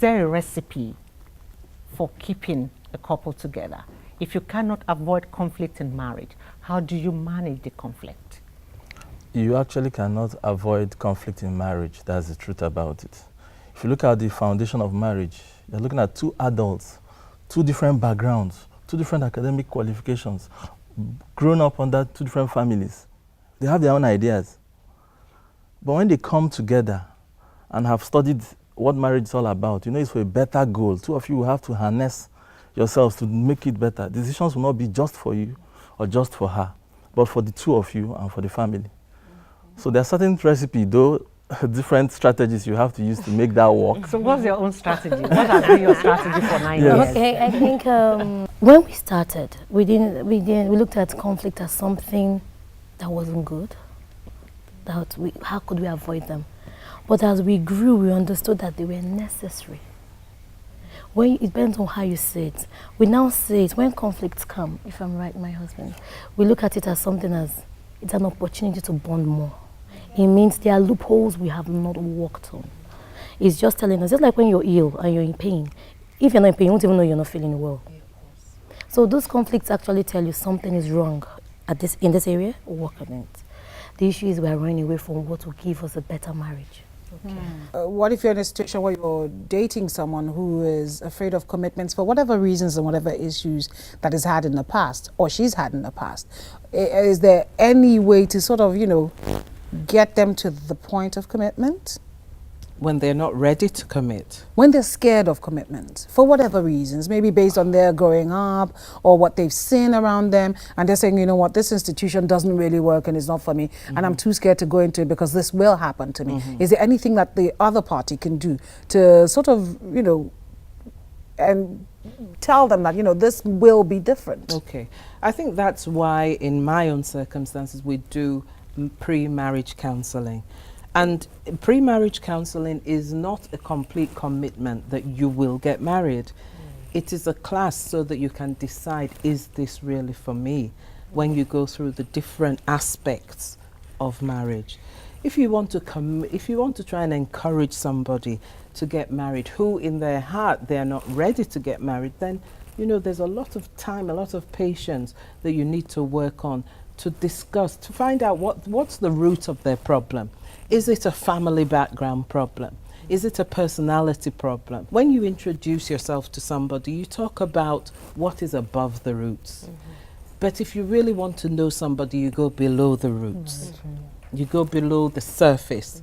there a recipe for keeping a couple together? If you cannot avoid conflict in marriage, how do you manage the conflict? You actually cannot avoid conflict in marriage. That's the truth about it. If you look at the foundation of marriage, you're looking at two adults, two different backgrounds, two different academic qualifications, grown up under two different families. They have their own ideas. But when they come together and have studied what marriage is all about, you know, it's for a better goal. Two of you will have to harness yourselves to make it better. Decisions will not be just for you or just for her, but for the two of you and for the family. So there are certain recipes, though, different strategies you have to use to make that work. So what's your own strategy? What has been your strategy for 9 years? Okay, I think when we started, we looked at conflict as something that wasn't good. How could we avoid them? But as we grew, we understood that they were necessary. It depends on how you see it. We now see it when conflicts come, if I'm right, my husband, we look at it as something it's an opportunity to bond more. It means there are loopholes we have not worked on. It's just telling us, just like when you're ill and you're in pain, if you're not in pain, you won't even know you're not feeling well. So those conflicts actually tell you something is wrong in this area, work on it. The issue is we're running away from what will give us a better marriage. Okay. What if you're in a situation where you're dating someone who is afraid of commitments for whatever reasons and whatever issues that he's had in the past or she's had in the past? Is there any way to sort of, get them to the point of commitment? When they're not ready to commit. When they're scared of commitment, for whatever reasons, maybe based on their growing up or what they've seen around them, and they're saying, you know what, this institution doesn't really work and it's not for me, and I'm too scared to go into it because this will happen to me. Is there anything that the other party can do to sort of, and tell them that, this will be different? Okay. I think that's why in my own circumstances we do pre-marriage counseling. And pre-marriage counseling is not a complete commitment that you will get married. It is a class so that you can decide, is this really for me? When you go through the different aspects of marriage. If you want to try and encourage somebody to get married who in their heart they're not ready to get married, then there's a lot of time, a lot of patience that you need to work on to discuss, to find out what's the root of their problem. Is it a family background problem? Is it a personality problem? When you introduce yourself to somebody, you talk about what is above the roots. But if you really want to know somebody, you go below the roots. You go below the surface.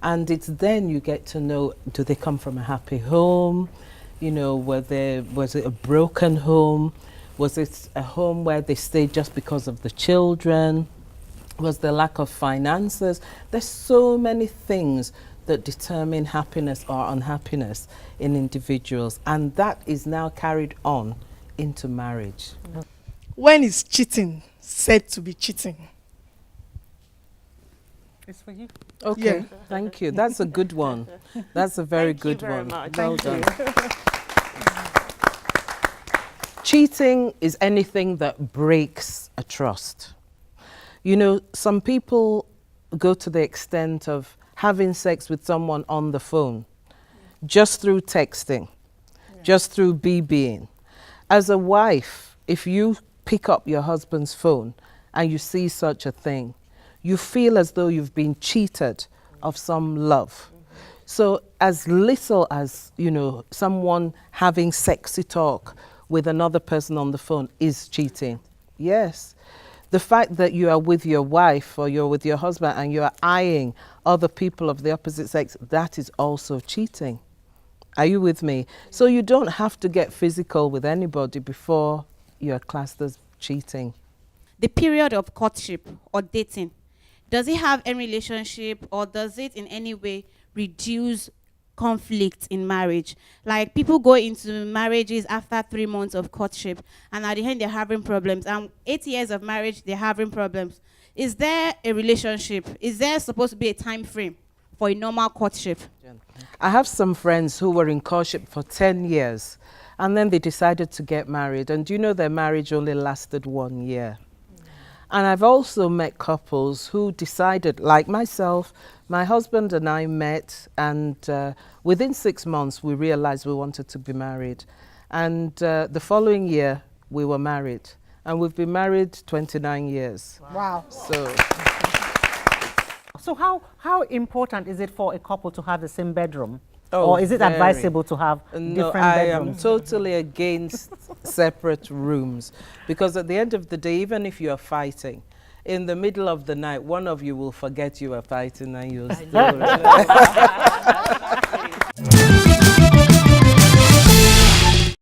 And it's then you get to know, do they come from a happy home? Was it a broken home? Was it a home where they stayed just because of the children? Was there lack of finances? There's so many things that determine happiness or unhappiness in individuals, and that is now carried on into marriage. When is cheating said to be cheating? It's for you. Okay, yeah. Thank you. That's a good one. That's a very good one. Well done. Cheating is anything that breaks a trust. Some people go to the extent of having sex with someone on the phone, just through texting, just through BBing. As a wife, if you pick up your husband's phone and you see such a thing, you feel as though you've been cheated of some love. So as little as, someone having sexy talk with another person on the phone is cheating. Yes. The fact that you are with your wife or you're with your husband and you're eyeing other people of the opposite sex, that is also cheating. Are you with me? So you don't have to get physical with anybody before you're classed as cheating. The period of courtship or dating, does it have any relationship or does it in any way reduce conflict in marriage? Like people go into marriages after 3 months of courtship and at the end they're having problems, and 8 years of marriage they're having problems. Is there a relationship? Is there supposed to be a time frame for a normal courtship? I have some friends who were in courtship for 10 years and then they decided to get married, and their marriage only lasted 1 year. And I've also met couples who decided, like myself, my husband and I met, and within 6 months we realized we wanted to be married. And the following year we were married. And we've been married 29 years. Wow. So how important is it for a couple to have the same bedroom? Oh, or is it very. advisable to have No, different I bedrooms? am totally against separate rooms, because at the end of the day, even if you are fighting, in the middle of the night, one of you will forget you are fighting and you'll still